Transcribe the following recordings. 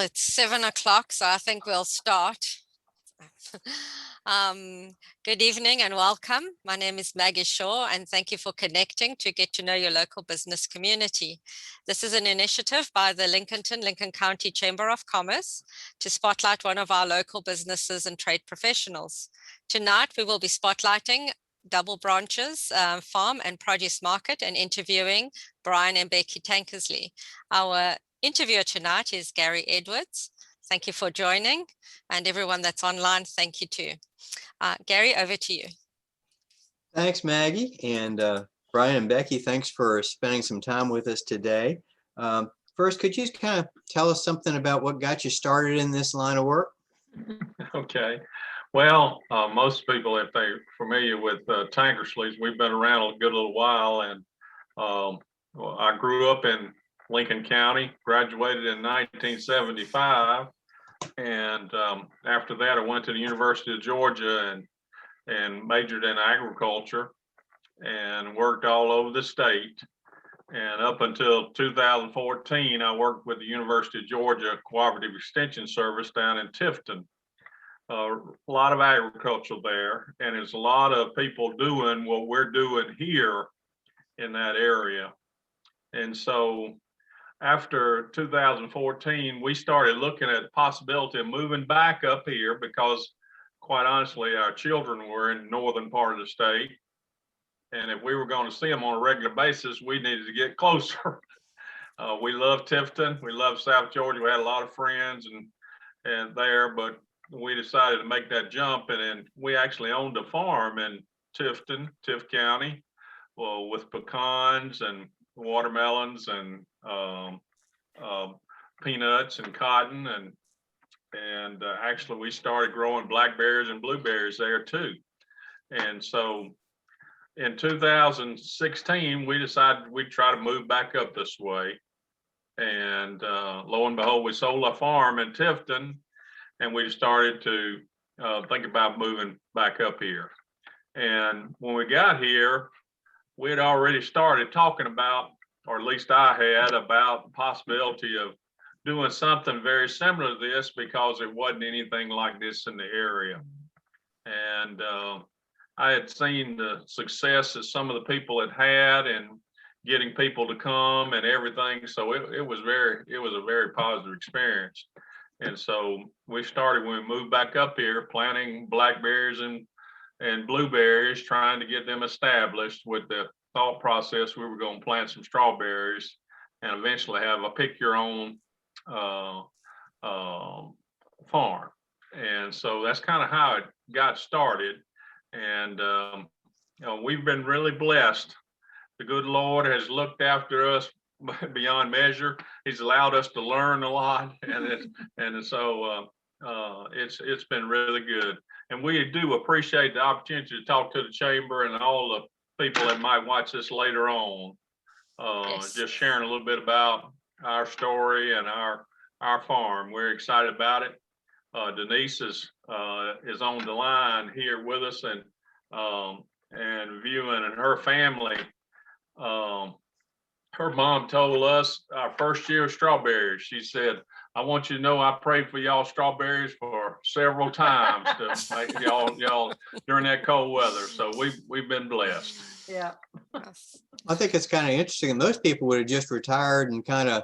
It's 7 o'clock, so I think we'll start. Good evening and welcome. My name is Maggie Shaw, and thank you for connecting to get to know your local business community. This is an initiative by the Lincolnton-Lincoln County Chamber of Commerce to spotlight one of our local businesses and trade professionals. Tonight, we will be spotlighting Double Branches Farm and Produce Market and interviewing Brian and Becky Tankersley. Our interviewer tonight is Gary Edwards. Thank you for joining, and everyone that's online, thank you too. Gary, over to you. Thanks, Maggie, and Brian and Becky, thanks for spending some time with us today. First, could you just kind of tell us something about what got you started in this line of work? Okay. Well, most people, if they're familiar with Tankersleys, we've been around a good little while, and I grew up in Lincoln County, graduated in 1975, and after that I went to the University of Georgia and majored in agriculture and worked all over the state. And up until 2014, I worked with the University of Georgia Cooperative Extension Service down in Tifton. A lot of agriculture there, and there's a lot of people doing what we're doing here in that area. And so after 2014, we started looking at the possibility of moving back up here because, quite honestly, our children were in the northern part of the state. And if we were going to see them on a regular basis, we needed to get closer. We love Tifton. We love South Georgia. We had a lot of friends and there, but we decided to make that jump. And then we actually owned a farm in Tifton, Tift County, well, with pecans and watermelons and peanuts and cotton, and actually we started growing blackberries and blueberries there too. And so in 2016 we decided we'd try to move back up this way, and lo and behold, we sold our farm in Tifton and we started to think about moving back up here. And when we got here, we had already started talking about, or at least I had, about the possibility of doing something very similar to this because there wasn't anything like this in the area. And I had seen the success that some of the people had had and getting people to come and everything. So it was a very positive experience. And so we started, when we moved back up here, planting blackberries and blueberries, trying to get them established with the thought process we were going to plant some strawberries and eventually have a pick your own farm. And so that's kind of how it got started. And we've been really blessed. The good Lord has looked after us beyond measure. He's allowed us to learn a lot, and so it's been really good. And we do appreciate the opportunity to talk to the chamber and all the people that might watch this later on. Yes. Just sharing a little bit about our story and our farm. We're excited about it. Denise is on the line here with us and viewing, and her family. Her mom told us our first year of strawberries, she said, "I want you to know I prayed for y'all strawberries for several times to make y'all during that cold weather." So we've been blessed. Yeah. I think it's kind of interesting. Most people would have just retired and kind of,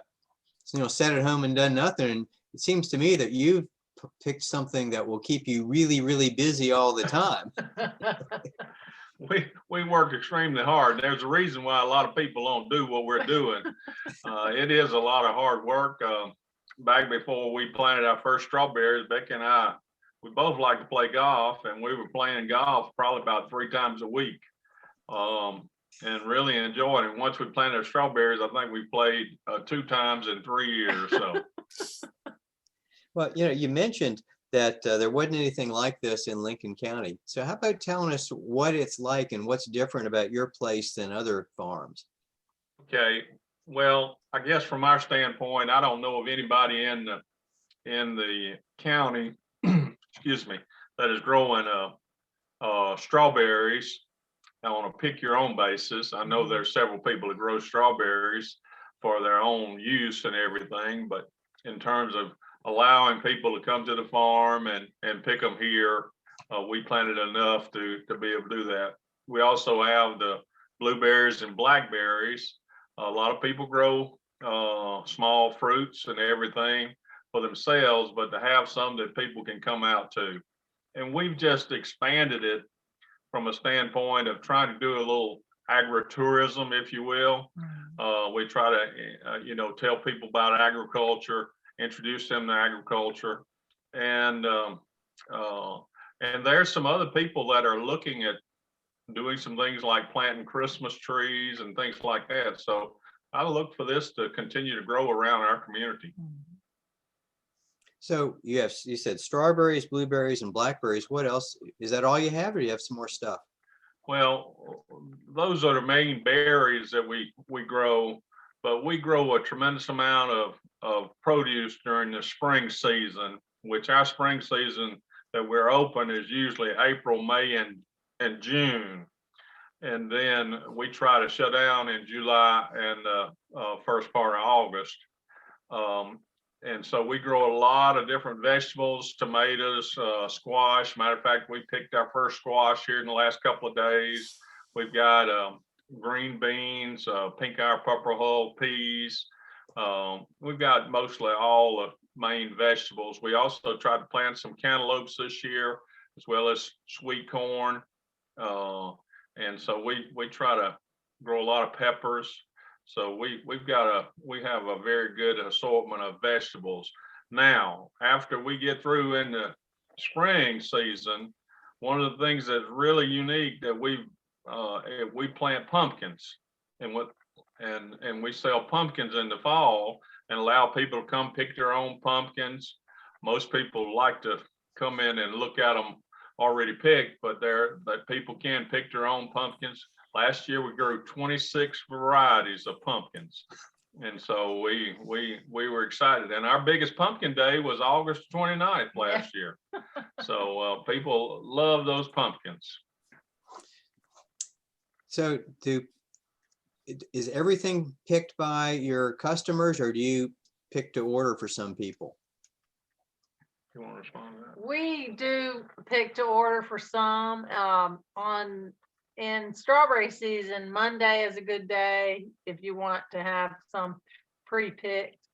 sat at home and done nothing. And it seems to me that you've picked something that will keep you really, really busy all the time. We work extremely hard. There's a reason why a lot of people don't do what we're doing. It is a lot of hard work. Back before we planted our first strawberries, Becky and I, we both like to play golf, and we were playing golf probably about 3 times a week, and really enjoyed it. Once we planted our strawberries, I think we played 2 times in 3 years. So, well, you mentioned that there wasn't anything like this in Lincoln County. So how about telling us what it's like and what's different about your place than other farms? Okay, well, I guess from our standpoint, I don't know of anybody in the county, excuse me, that is growing strawberries on a pick your own basis. I know there's several people that grow strawberries for their own use and everything, but in terms of allowing people to come to the farm and pick them here. We planted enough to be able to do that. We also have the blueberries and blackberries. A lot of people grow small fruits and everything for themselves, but to have some that people can come out to. And we've just expanded it from a standpoint of trying to do a little agritourism, if you will. We try to, tell people about agriculture, introduce them to agriculture. And there's some other people that are looking at doing some things like planting Christmas trees and things like that. So I look for this to continue to grow around our community. So you said strawberries, blueberries, and blackberries. What else? Is that all you have, or do you have some more stuff? Well, those are the main berries that we grow, but we grow a tremendous amount of produce during the spring season, which our spring season that we're open is usually April, May, and June. And then we try to shut down in July and first part of August. And so we grow a lot of different vegetables, tomatoes, squash. Matter of fact, we picked our first squash here in the last couple of days. We've got green beans, pink eye purple hull peas. We've got mostly all the main vegetables. We also tried to plant some cantaloupes this year, as well as sweet corn. And so we try to grow a lot of peppers. So we have a very good assortment of vegetables. Now, after we get through in the spring season, one of the things that's really unique that we plant pumpkins, and we sell pumpkins in the fall and allow people to come pick their own pumpkins. Most people like to come in and look at them already picked, but people can pick their own pumpkins. Last year, we grew 26 varieties of pumpkins. And so we were excited. And our biggest pumpkin day was August 29th last year. So people love those pumpkins. So is everything picked by your customers, or do you pick to order for some people? You want to respond to that? We do pick to order for some. In strawberry season, Monday is a good day if you want to have some pre-picked,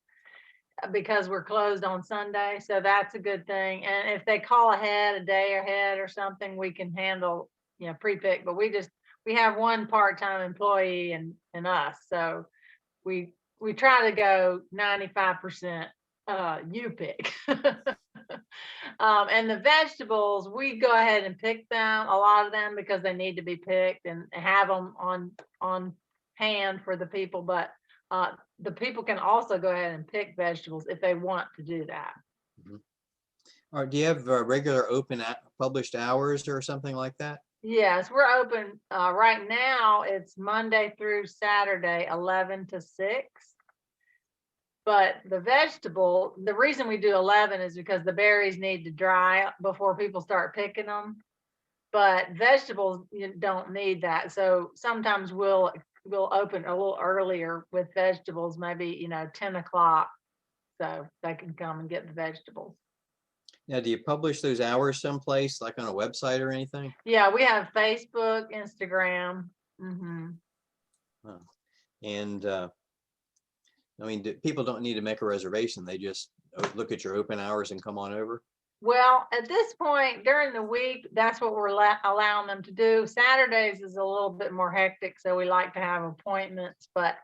because we're closed on Sunday. So that's a good thing. And if they call ahead, a day ahead or something, we can handle, pre-pick. But we have one part-time employee and us. So we try to go 95% you pick. And the vegetables, we go ahead and pick them, a lot of them, because they need to be picked and have them on hand for the people. But the people can also go ahead and pick vegetables if they want to do that. Mm-hmm. Or do you have regular open published hours or something like that? Yes, we're open right now. It's Monday through Saturday, 11 to 6. But the reason we do 11 is because the berries need to dry before people start picking them. But vegetables, you don't need that. So sometimes we'll open a little earlier with vegetables, maybe 10 o'clock, so they can come and get the vegetables. Now, do you publish those hours someplace, like on a website or anything? Yeah, we have Facebook, Instagram. Mm-hmm. Oh. And people don't need to make a reservation. They just look at your open hours and come on over. Well, at this point during the week, that's what we're allowing them to do. Saturdays is a little bit more hectic, so we like to have appointments, but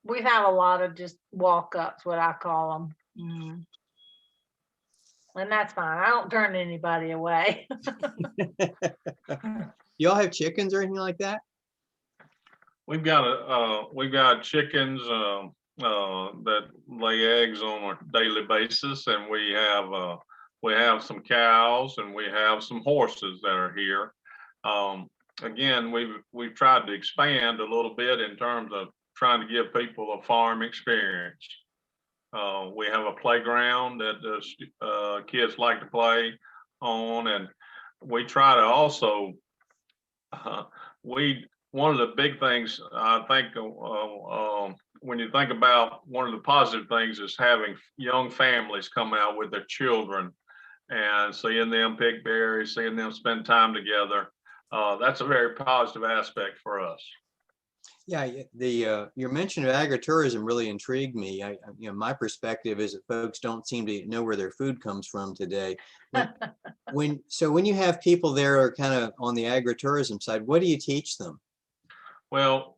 we have a lot of just walk-ups, what I call them. Mm-hmm. And that's fine. I don't turn anybody away. Y'all have chickens or anything like that? We've got chickens that lay eggs on a daily basis, and we have some cows, and we have some horses that are here. Again, we've tried to expand a little bit in terms of trying to give people a farm experience. We have a playground that the kids like to play on, and we try to also one of the big things I think when you think about one of the positive things is having young families come out with their children and seeing them pick berries, seeing them spend time together. That's a very positive aspect for us. Yeah, your mention of agritourism really intrigued me. My perspective is that folks don't seem to know where their food comes from today. When you have people there are kind of on the agritourism side, what do you teach them? Well,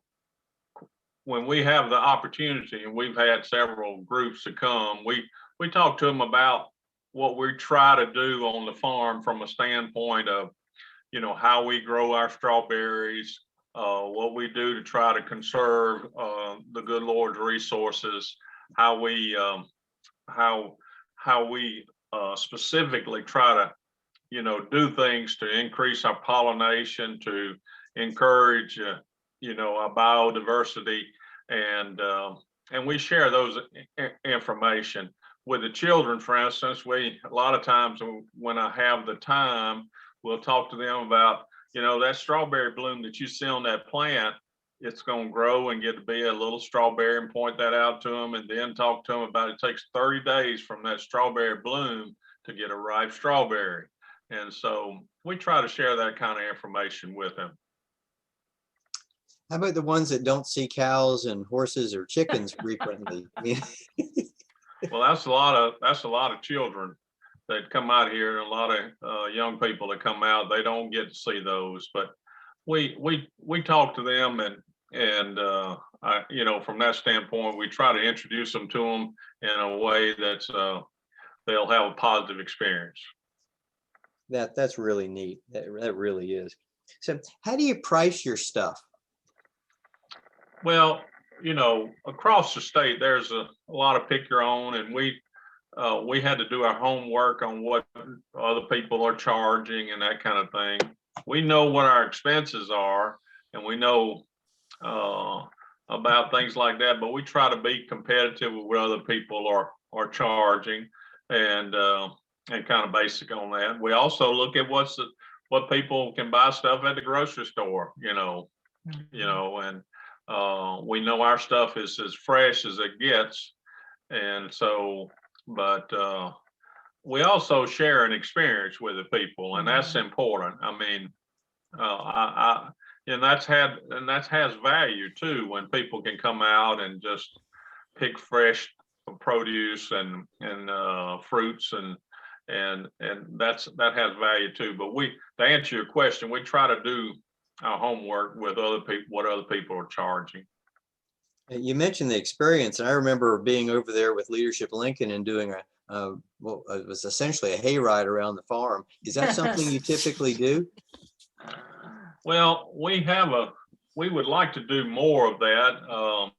when we have the opportunity, and we've had several groups to come, we talk to them about what we try to do on the farm from a standpoint of, how we grow our strawberries, what we do to try to conserve the good Lord's resources, how we specifically try to, do things to increase our pollination, to encourage, our biodiversity, and we share those information with the children. For instance, a lot of times when I have the time, we'll talk to them about, that strawberry bloom that you see on that plant, it's going to grow and get to be a little strawberry, and point that out to them, and then talk to them about it takes 30 days from that strawberry bloom to get a ripe strawberry. And so we try to share that kind of information with them. How about the ones that don't see cows and horses or chickens frequently? Well, that's a lot of children that come out here, and a lot of young people that come out. They don't get to see those, but we talk to them, and from that standpoint, we try to introduce them to them in a way that's they'll have a positive experience. That's really neat. That really is. So, how do you price your stuff? Well, across the state, there's a lot of pick your own, and we had to do our homework on what other people are charging and that kind of thing. We know what our expenses are, and we know about things like that, but we try to be competitive with what other people are charging, and kind of basic on that. We also look at what people can buy stuff at the grocery store, and we know our stuff is as fresh as it gets. And so, but we also share an experience with the people, and that's important. I mean, and that has value too, when people can come out and just pick fresh produce and fruits, and that has value too. But to answer your question, we try to do our homework with other people, what other people are charging. You mentioned the experience, and I remember being over there with Leadership Lincoln and doing it was essentially a hayride around the farm. Is that something you typically do? Well, we would like to do more of that,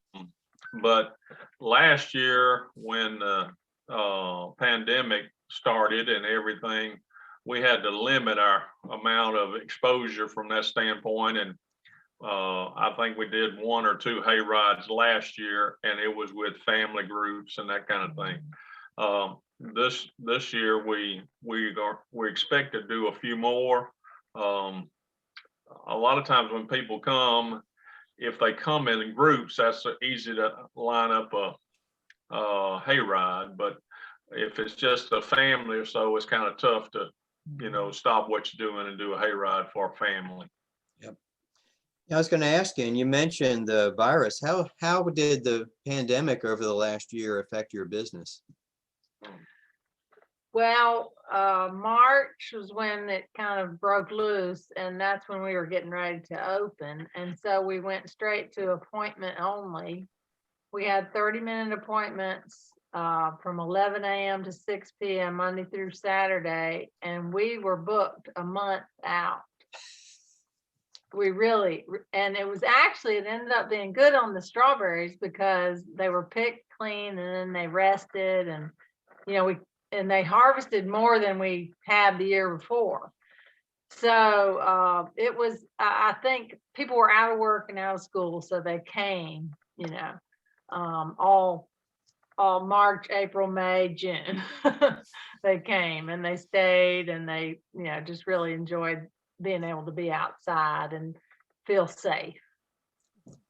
but last year when the pandemic started and everything, we had to limit our amount of exposure from that standpoint. And I think we did 1 or 2 hay rides last year, and it was with family groups and that kind of thing. This year we expect to do a few more. A lot of times when people come, if they come in groups, that's easy to line up a hay ride. But if it's just a family or so, it's kind of tough to stop what you're doing and do a hayride for a family. Yep. I was going to ask you, and you mentioned the virus. How did the pandemic over the last year affect your business? Well, March was when it kind of broke loose, and that's when we were getting ready to open. And so we went straight to appointment only. We had 30-minute appointments from 11 a.m. to 6 p.m. Monday through Saturday, and we were booked a month out. And it ended up being good on the strawberries because they were picked clean, and then they rested, and they harvested more than we had the year before. So it was, I think people were out of work and out of school, so they came, all March, April, May, June. They came and they stayed, and they, just really enjoyed being able to be outside and feel safe.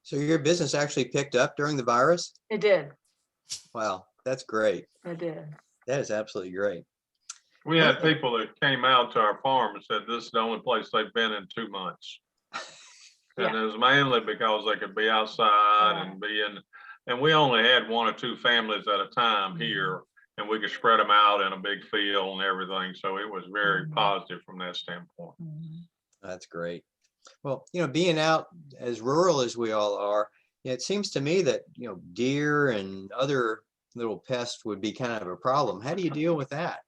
So your business actually picked up during the virus? It did. Wow, that's great. It did. That is absolutely great. We had people that came out to our farm and said this is the only place they've been in 2 months. And it was mainly because they could be outside and be in, and we only had 1 or 2 families at a time here, and we could spread them out in a big field and everything. So it was very positive from that standpoint. That's great. Well, being out as rural as we all are, it seems to me that, deer and other little pests would be kind of a problem. How do you deal with that?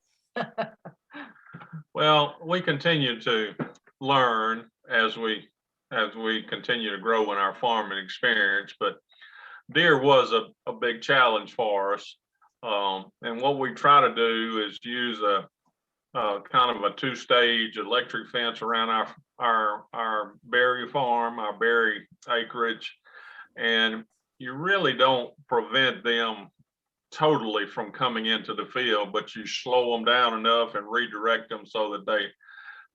Well, we continue to learn as we continue to grow in our farming experience, but deer was a big challenge for us. And what we try to do is use a kind of a 2-stage electric fence around our berry farm, our berry acreage, and you really don't prevent them totally from coming into the field, but you slow them down enough and redirect them so that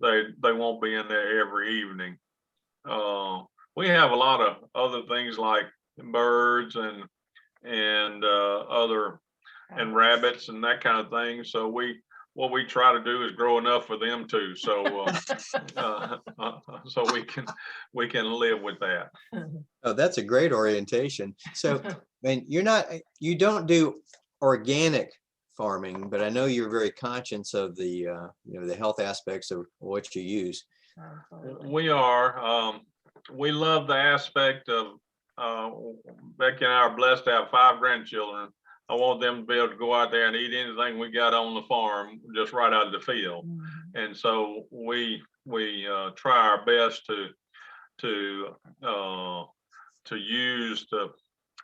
they won't be in there every evening. We have a lot of other things like birds and other and rabbits and that kind of thing. So what we try to do is grow enough for them too. So so we can live with that. Oh, that's a great orientation. So, you don't do organic farming, but I know you're very conscious of the the health aspects of what you use. We are. We love the aspect of Becky and I are blessed to have 5 grandchildren. I want them to be able to go out there and eat anything we got on the farm, just right out of the field. And so we try our best to use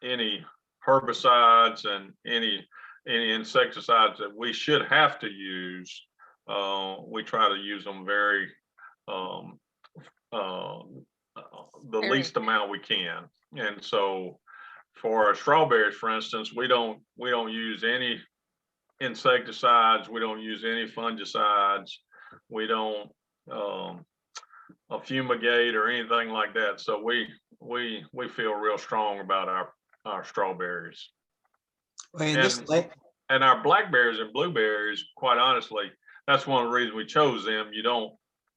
any herbicides and any insecticides that we should have to use. We try to use them very the least amount we can. And so for strawberries, for instance, we don't use any insecticides, we don't use any fungicides, we don't fumigate or anything like that. So we feel real strong about our strawberries. And our blackberries and blueberries, quite honestly, that's one of the reasons we chose them. You don't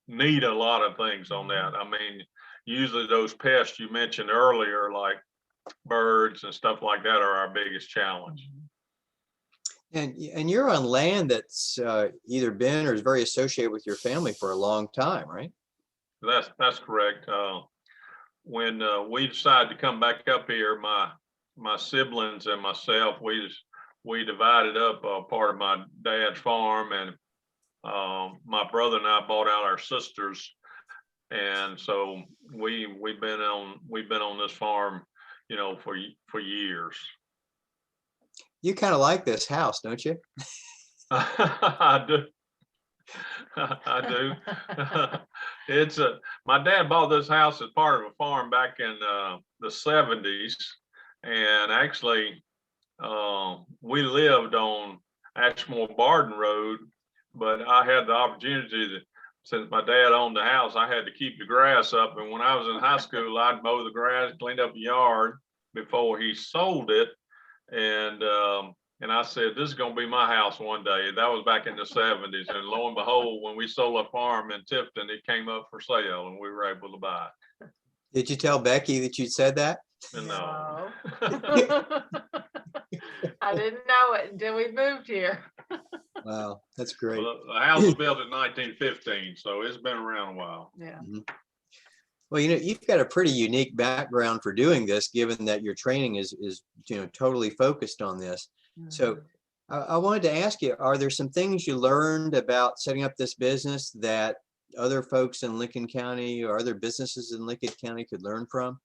need a lot of things on that. I mean, usually those pests you mentioned earlier, like birds and stuff like that, are our biggest challenge. And you're on land that's either been or is very associated with your family for a long time, right? That's correct. When we decided to come back up here, my siblings and myself, we divided up part of my dad's farm, and my brother and I bought out our sisters, and so we've been on this farm, for years. You kind of like this house, don't you? I do. I do. It's my dad bought this house as part of a farm back in the 70s, and actually we lived on Ashmore Barden Road, but I had the opportunity to, since my dad owned the house, I had to keep the grass up. And when I was in high school, I'd mow the grass, clean up the yard before he sold it. And I said, this is going to be my house one day. That was back in the 70s. And lo and behold, when we sold a farm in Tifton, it came up for sale and we were able to buy it. Did you tell Becky that you said that? No. I didn't know it until we moved here. Wow, that's great. Well, the house was built in 1915, so it's been around a while. Yeah. Well, you've got a pretty unique background for doing this, given that your training is totally focused on this. So I wanted to ask you, are there some things you learned about setting up this business that other folks in Lincoln County or other businesses in Lincoln County could learn from?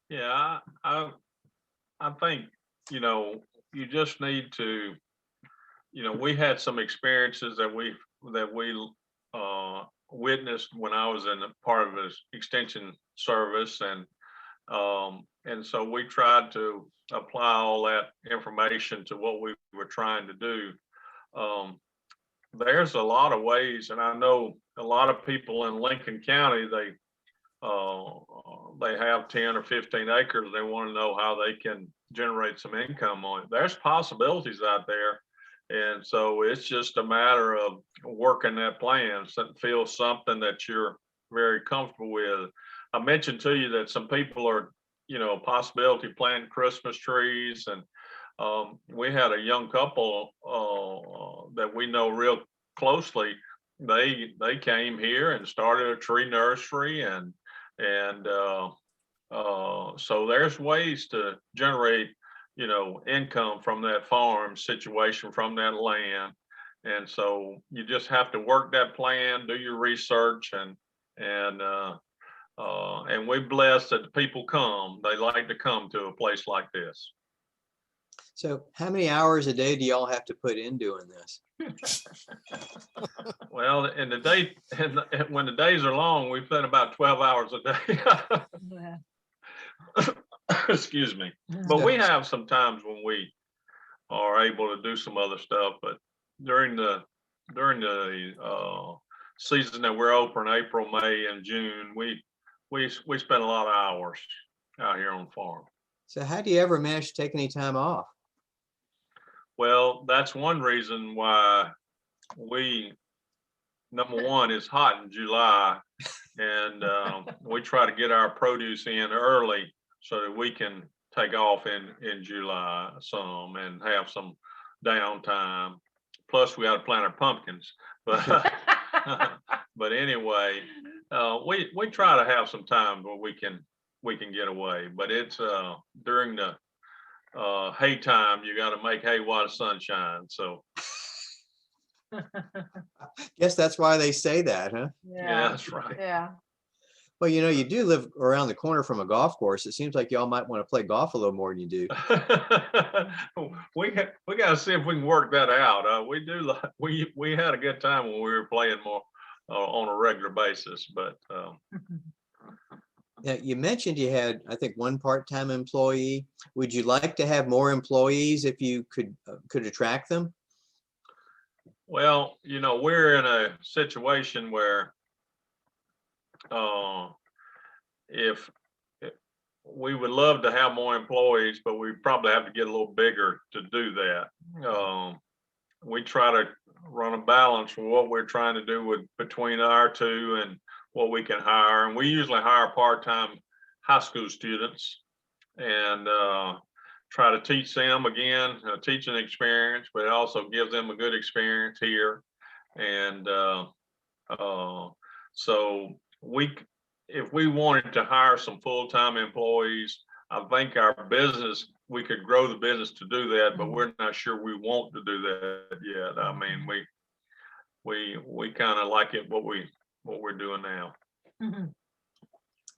Yeah, I think, you just need to, we had some experiences that we witnessed when I was in a part of this extension service, and so we tried to apply all that information to what we were trying to do. There's a lot of ways, and I know a lot of people in Lincoln County, they have 10 or 15 acres. They want to know how they can generate some income on it. There's possibilities out there. And so it's just a matter of working that plan, feel something that you're very comfortable with. I mentioned to you that some people are, possibility planting Christmas trees. And we had a young couple that we know real closely. They came here and started a tree nursery, and so there's ways to generate income from that farm situation, from that land. And so you just have to work that plan, do your research, and we're blessed that the people come. They like to come to a place like this. So how many hours a day do y'all have to put in doing this? Well, in the day, when the days are long, we spend about 12 hours a day. Excuse me. But we have some times when we are able to do some other stuff. But during the season that we're open, April, May, and June, we spend a lot of hours out here on the farm. So how do you ever manage to take any time off? Well, that's one reason why number one, it's hot in July, and we try to get our produce in early so that we can take off in July some and have some downtime. Plus, we got to plant our pumpkins. But but anyway, we try to have some time where we can get away. But it's during the hay time, you got to make hay while the sun shines. So Guess that's why they say that, huh? yeah, that's right. Yeah. Well, you do live around the corner from a golf course. It seems like y'all might want to play golf a little more than you do. we got to see if we can work that out. We had a good time when we were playing more on a regular basis, but Now, you mentioned you had, I think, one part-time employee. Would you like to have more employees if you could attract them? well, we're in a situation where if we would love to have more employees, but we probably have to get a little bigger to do that. We try to run a balance for what we're trying to do between our two and what we can hire. And we usually hire part-time high school students and try to teach them again, teaching experience, but it also gives them a good experience here. And so if we wanted to hire some full-time employees, I think we could grow the business to do that, but we're not sure we want to do that yet. I mean, we kind of like it what we're doing now. Mm-hmm.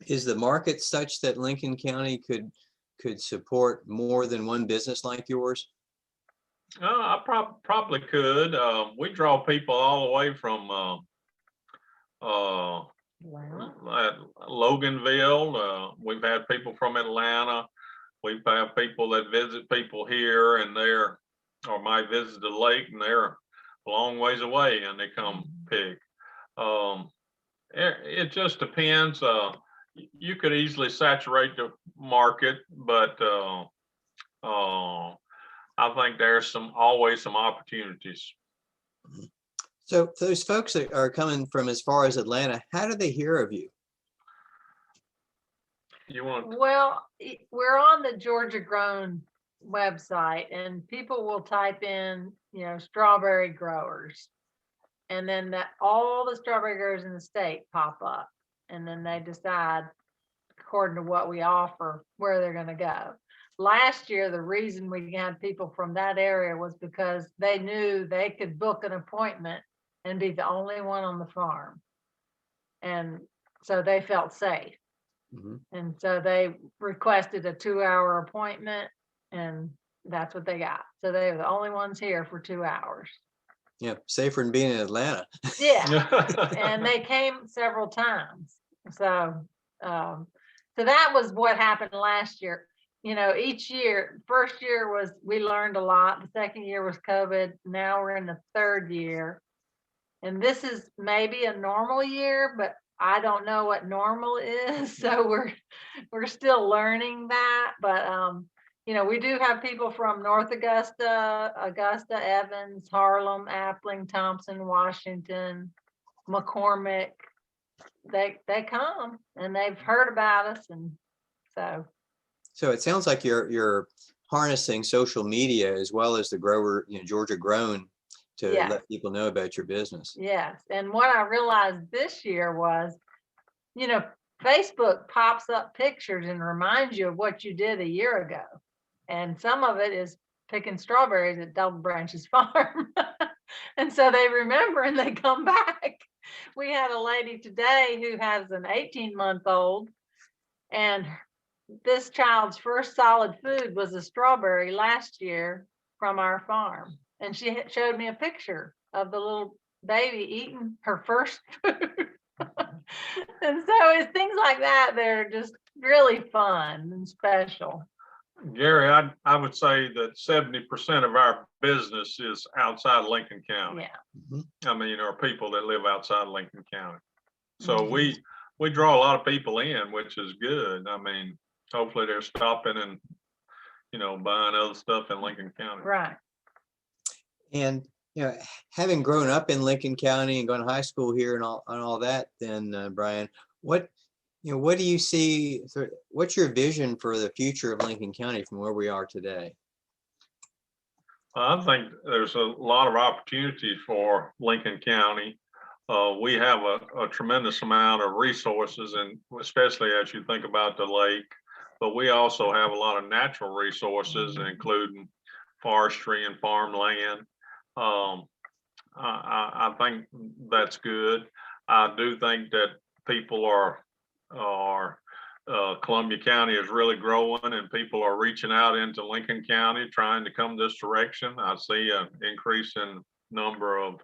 Is the market such that Lincoln County could support more than one business like yours? I probably could. We draw people all the way from Loganville. We've had people from Atlanta. We've had people that visit people here, and or might visit the lake, and they're a long ways away, and they come pick. It just depends. You could easily saturate the market, but I think there's always some opportunities. So those folks that are coming from as far as Atlanta, how do they hear of you? Well, we're on the Georgia Grown website, and people will type in, strawberry growers, and then all the strawberry growers in the state pop up, and then they decide, according to what we offer, where they're going to go. Last year, the reason we had people from that area was because they knew they could book an appointment and be the only one on the farm. And so they felt safe. Mm-hmm. And so they requested a 2-hour appointment, and that's what they got. So they were the only ones here for 2 hours. Yeah, safer than being in Atlanta. Yeah, and they came several times. So that was what happened last year. Each year, first year we learned a lot. The second year was COVID. Now we're in the third year. And this is maybe a normal year, but I don't know what normal is, so we're still learning that. But you know, we do have people from North Augusta, Evans, Harlem, Appling, Thompson, Washington, McCormick. They come and they've heard about us, and so. So it sounds like you're harnessing social media as well as the grower, Georgia Grown, to Yeah. let people know about your business. Yes. And what I realized this year was, you know, Facebook pops up pictures and reminds you of what you did a year ago. And some of it is picking strawberries at Double Branches Farm. And so they remember and they come back. We had a lady today who has an 18-month-old, and this child's first solid food was a strawberry last year from our farm. And she showed me a picture of the little baby eating her first food. And so it's things like that that are just really fun and special. Gary, I would say that 70% of our business is outside Lincoln County. Yeah. I mean, are people that live outside Lincoln County. So Mhm. we draw a lot of people in, which is good. I mean, hopefully they're stopping and, buying other stuff in Lincoln County. Right. And having grown up in Lincoln County and going to high school here and all that, then Brian, what do you see? What's your vision for the future of Lincoln County from where we are today? I think there's a lot of opportunity for Lincoln County. We have a tremendous amount of resources, and especially as you think about the lake, but we also have a lot of natural resources, including forestry and farmland. I think that's good. I do think that people are Columbia County is really growing, and people are reaching out into Lincoln County trying to come this direction. I see an increase in number of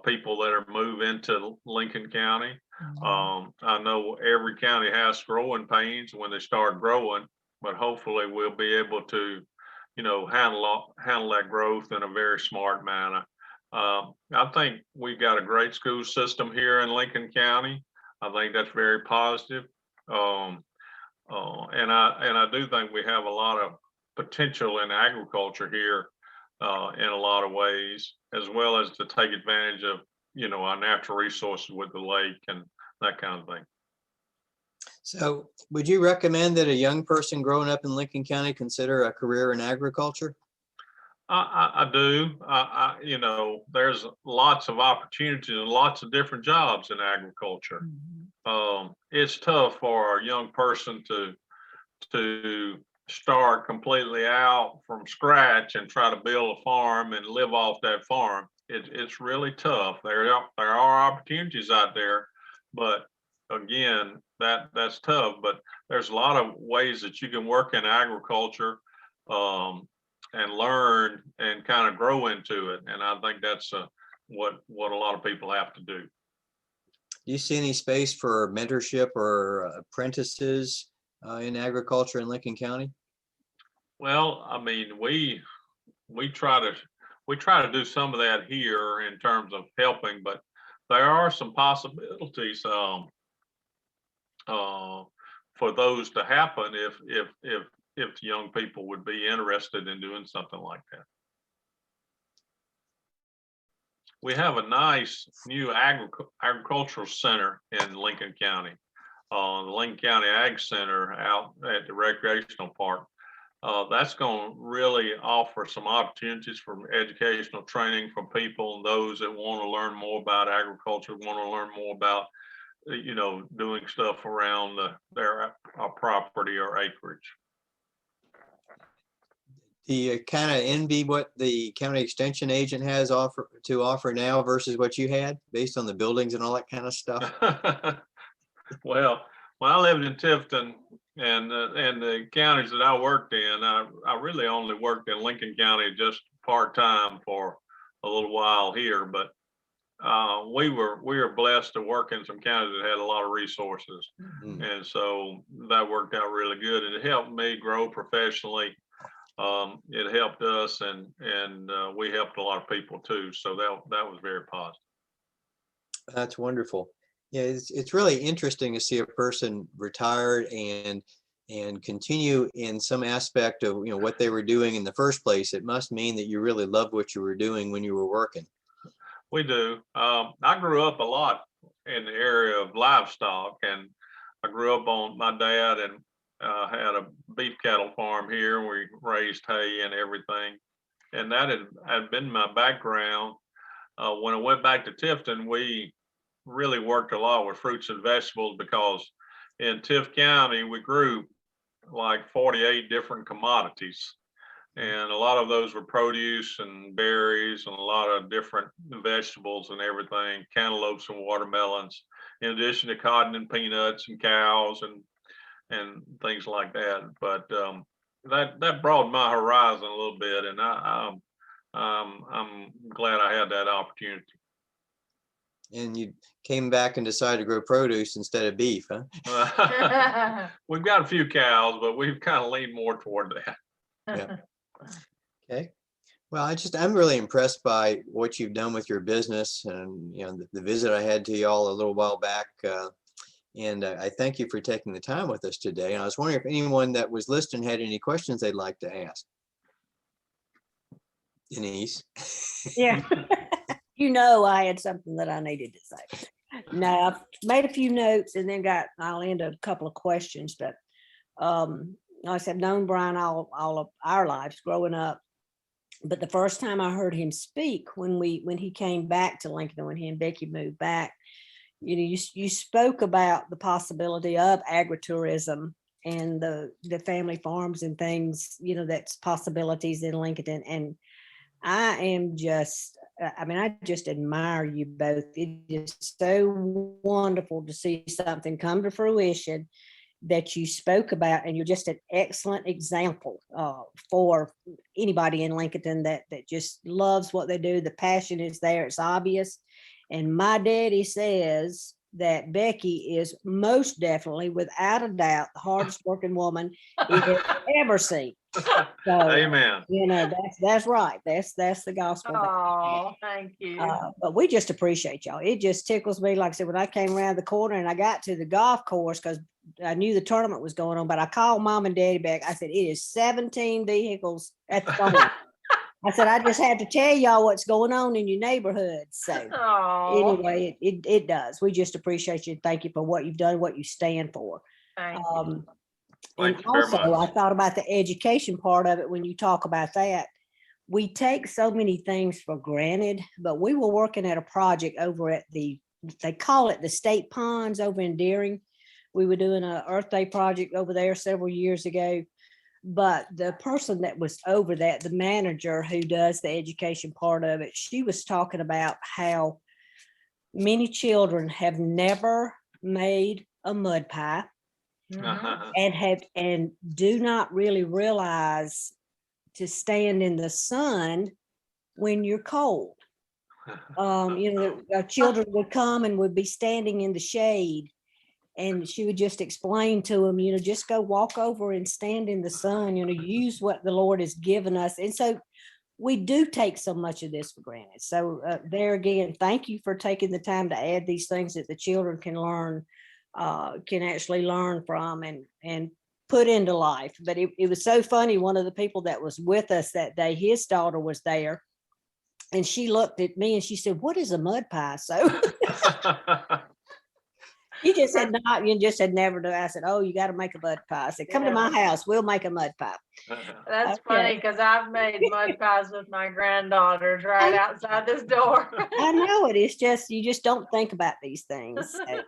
people that are moving into Lincoln County. I know every county has growing pains when they start growing, but hopefully we'll be able to, handle that growth in a very smart manner. I think we've got a great school system here in Lincoln County. I think that's very positive. And I do think we have a lot of potential in agriculture here in a lot of ways, as well as to take advantage of, our natural resources with the lake and that kind of thing. So would you recommend that a young person growing up in Lincoln County consider a career in agriculture? I do. There's lots of opportunities and lots of different jobs in agriculture. It's tough for a young person to start completely out from scratch and try to build a farm and live off that farm. It's really tough. There are opportunities out there, but again, that's tough. But there's a lot of ways that you can work in agriculture and learn and kind of grow into it. And I think that's what a lot of people have to do. Do you see any space for mentorship or apprentices in agriculture in Lincoln County? Well, I mean, we try to do some of that here in terms of helping, but there are some possibilities for those to happen if young people would be interested in doing something like that. We have a nice new agricultural center in Lincoln County, the Lincoln County Ag Center out at the recreational park. That's going to really offer some opportunities for educational training for people and those that want to learn more about agriculture, want to learn more about, doing stuff around their property or acreage. Do you kind of envy what the county extension agent has to offer now versus what you had based on the buildings and all that kind of stuff? Well, when I lived in Tifton and the counties that I worked in, I really only worked in Lincoln County just part-time for a little while here, but we were blessed to work in some counties that had a lot of resources. And so that worked out really good, and it helped me grow professionally. It helped us, and we helped a lot of people too. So that was very positive. That's wonderful. Yeah, it's really interesting to see a person retired and continue in some aspect of what they were doing in the first place. It must mean that you really loved what you were doing when you were working. We do. I grew up a lot in the area of livestock, and I grew up on my dad and had a beef cattle farm here. We raised hay and everything, and that had been my background. When I went back to Tifton, we really worked a lot with fruits and vegetables because in Tift County we grew like 48 different commodities. And a lot of those were produce and berries and a lot of different vegetables and everything, cantaloupes and watermelons, in addition to cotton and peanuts and cows and things like that. But that broadened my horizon a little bit, and I'm glad I had that opportunity. And you came back and decided to grow produce instead of beef, huh? We've got a few cows, but we've kind of leaned more toward that. Yeah. Okay. Well, I'm really impressed by what you've done with your business, and the visit I had to y'all a little while back. And I thank you for taking the time with us today. And I was wondering if anyone that was listening had any questions they'd like to ask. Denise. Yeah. I had something that I needed to say. No, I've made a few notes and then I'll end a couple of questions, but like I said, I've known Brian all of our lives growing up. But the first time I heard him speak when he came back to Lincoln, when he and Becky moved back, you spoke about the possibility of agritourism and the family farms and things, that's possibilities in Lincoln. And I just admire you both. It is so wonderful to see something come to fruition that you spoke about, and you're just an excellent example for anybody in Lincoln that just loves what they do. The passion is there, it's obvious. And my daddy says that Becky is most definitely, without a doubt, the hardest working woman he has ever seen. So, Amen. That's right. That's the gospel. Oh, thank you. But we just appreciate y'all. It just tickles me. Like I said, when I came around the corner and I got to the golf course, because I knew the tournament was going on, but I called Mom and Daddy back. I said, it is 17 vehicles at the phone. I said, I just had to tell y'all what's going on in your neighborhood. So anyway, it does. We just appreciate you. Thank you for what you've done, what you stand for. Thank you. Thank And you very also, much. I thought about the education part of it when you talk about that. We take so many things for granted, but we were working at a project over at they call it the State Ponds over in Deering. We were doing an Earth Day project over there several years ago. But the person that was over that, the manager who does the education part of it, she was talking about how many children have never made a mud pie. Mhm. And do not really realize to stand in the sun when you're cold. Our children would come and would be standing in the shade, and she would just explain to them, just go walk over and stand in the sun, use what the Lord has given us. And so we do take so much of this for granted. So there again, thank you for taking the time to add these things that the children can learn, can actually learn from and put into life. But it was so funny. One of the people that was with us that day, his daughter was there, and she looked at me and she said, "What is a mud pie?" So he just said, "Not." You just said, "Never do." I said, "Oh, you got to make a mud pie." I said, "Come to my house. We'll make a mud pie." That's Okay. funny because I've made mud pies with my granddaughters right outside this door. I know it. It's just, you just don't think about these things. So,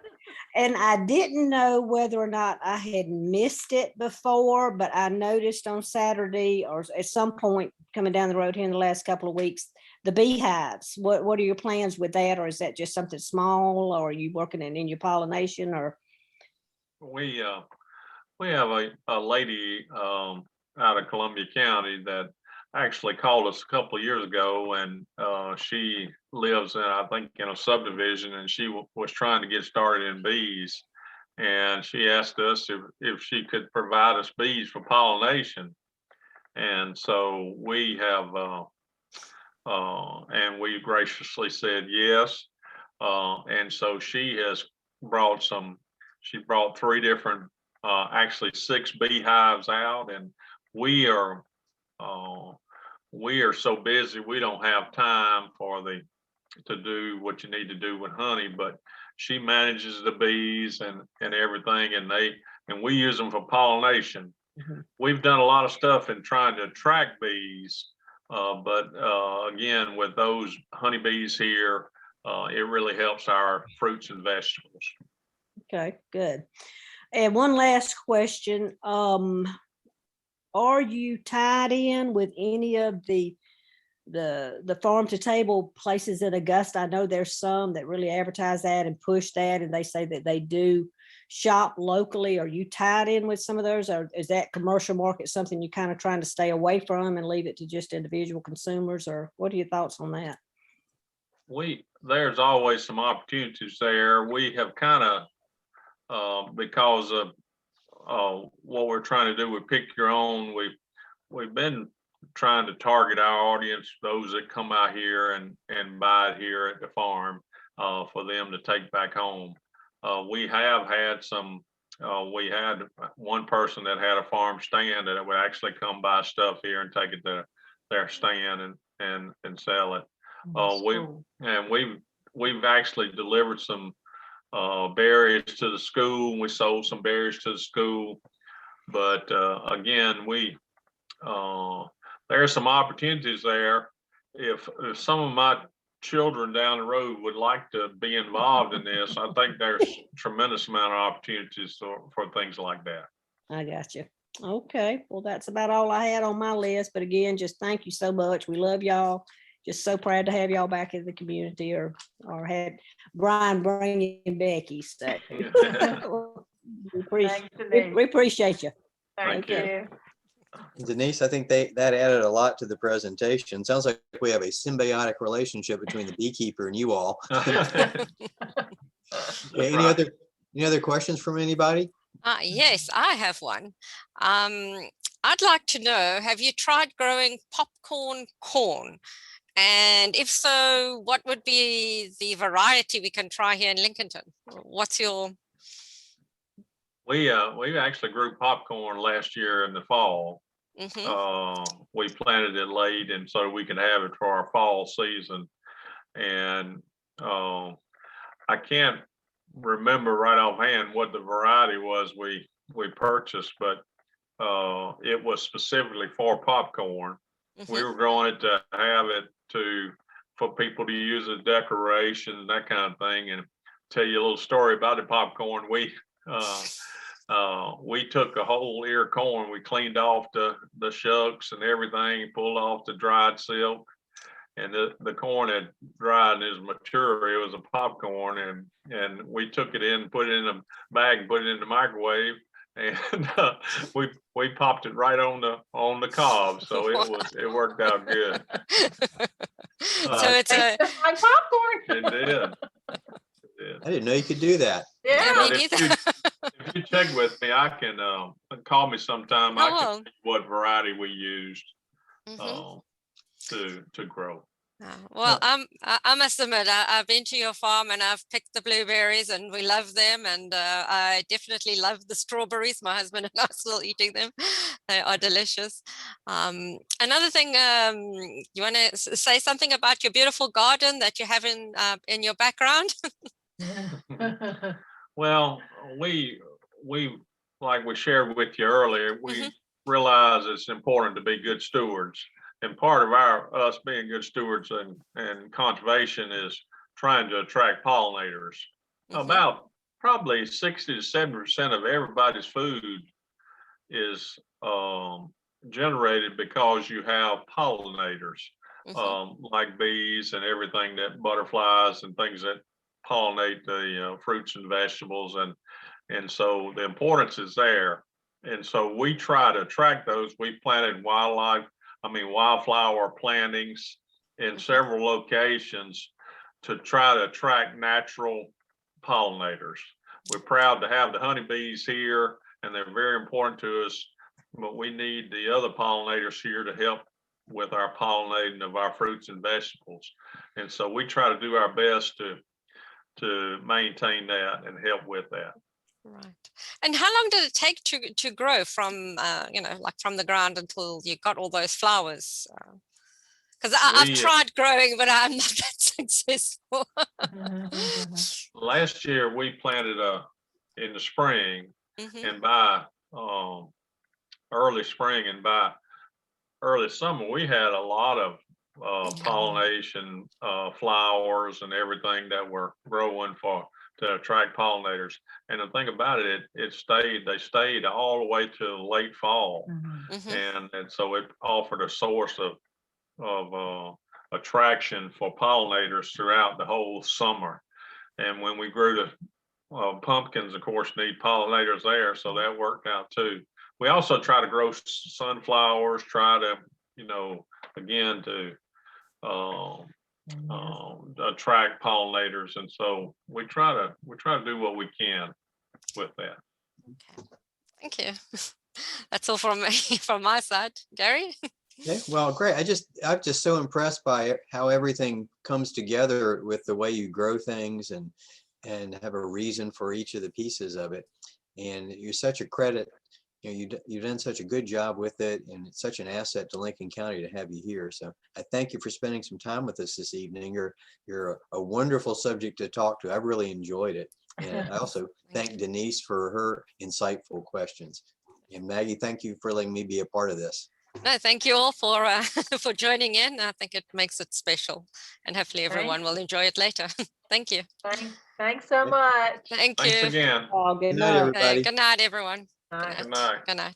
and I didn't know whether or not I had missed it before, but I noticed on Saturday or at some point coming down the road here in the last couple of weeks, the Beehives. What are your plans with that? Or is that just something small, or are you working in your pollination, or? We have a lady out of Columbia County that actually called us a couple of years ago, and she lives in, I think, in a subdivision, and she was trying to get started in bees, and she asked us if she could provide us bees for pollination. And so we have and we graciously said yes. And so she has brought 3 different, actually 6 beehives out, and we are so busy, we don't have time to do what you need to do with honey, but she manages the bees and everything, and we use them for pollination. We've done a lot of stuff in trying to attract bees, but again, with those honeybees here, it really helps our fruits and vegetables. Okay, good. And one last question. Are you tied in with any of the farm to table places in Augusta? I know there's some that really advertise that and push that, and they say that they do shop locally. Are you tied in with some of those, or is that commercial market something you're kind of trying to stay away from and leave it to just individual consumers, or what are your thoughts on that? There's always some opportunities there. We have kind of, because of what we're trying to do with Pick Your Own, we've been trying to target our audience, those that come out here and buy it here at the farm, for them to take back home. We have had we had one person that had a farm stand that would actually come buy stuff here and take it to their stand and sell it. We've actually delivered some berries to the school. We sold some berries to the school, but again, there's some opportunities there. If some of my children down the road would like to be involved in this, I think there's a tremendous amount of opportunities for things like that. I got you. Okay, well, that's about all I had on my list. But again, just thank you so much. We love y'all. Just so proud to have y'all back in the community, or had Brian bringing Becky. So we appreciate you. Thank you. Denise, I think that added a lot to the presentation. Sounds like we have a symbiotic relationship between the beekeeper and you all. Any other questions from anybody? Yes, I have one. I'd like to know, have you tried growing popcorn corn? And if so, what would be the variety we can try here in Lincolnton? What's your... We actually grew popcorn last year in the fall. We planted it late, and so we can have it for our fall season. And I can't remember right offhand what the variety was we purchased, but it was specifically for popcorn. We were growing it to have it for people to use as decoration, that kind of thing. And tell you a little story about the popcorn. We took a whole ear of corn. We cleaned off the shucks and everything, pulled off the dried silk, and the corn had dried and is mature. It was a popcorn, and we took it in, put it in a bag, and put it in the microwave, and we popped it right on the cob. So it worked out good. So it's like popcorn. It did. I didn't know you could do that. Yeah. If you check with me, I can call me sometime. I can tell you what variety we used to grow. Well, I must admit, I've been to your farm and I've picked the blueberries, and we love them. And I definitely love the strawberries. My husband and I are still eating them. They are delicious. Another thing, you want to say something about your beautiful garden that you have in your background? Well, we like we shared with you earlier, we realize it's important to be good stewards. And part of us being good stewards and conservation is trying to attract pollinators. About probably 60 to 70% of everybody's food is generated because you have pollinators, like bees and everything, that butterflies and things that pollinate the fruits and vegetables. And so the importance is there. And so we try to attract those. We planted wildflower plantings in several locations to try to attract natural pollinators. We're proud to have the honeybees here, and they're very important to us, but we need the other pollinators here to help with our pollinating of our fruits and vegetables. And so we try to do our best to to maintain that and help with that. Right. And how long did it take to grow from, like from the ground until you got all those flowers? Because I've tried growing, but I'm not that successful. Last year we planted in the spring, and by early spring and by early summer, we had a lot of pollination flowers and everything that were growing to attract pollinators. And the thing about it, they stayed all the way to late fall. And so it offered a source of attraction for pollinators throughout the whole summer. And when we grew the pumpkins, of course, need pollinators there, so that worked out too. We also try to grow sunflowers, try to, again, to attract pollinators, and so we try to do what we can with that. Okay. Thank you. That's all from me, from my side. Gary? Yeah, well, great. I'm just so impressed by how everything comes together with the way you grow things and have a reason for each of the pieces of it. And you're such a credit. You've done such a good job with it, and it's such an asset to Lincoln County to have you here. So I thank you for spending some time with us this evening. You're a wonderful subject to talk to. I've really enjoyed it. And I also thank Denise for her insightful questions. And Maggie, thank you for letting me be a part of this. No, thank you all for for joining in. I think it makes it special, and hopefully everyone will enjoy it later. Thank you. Thanks so much. Thank Thanks you. again. Oh, good Good night, night. everybody. Good night, everyone. All right. Good night. Good night.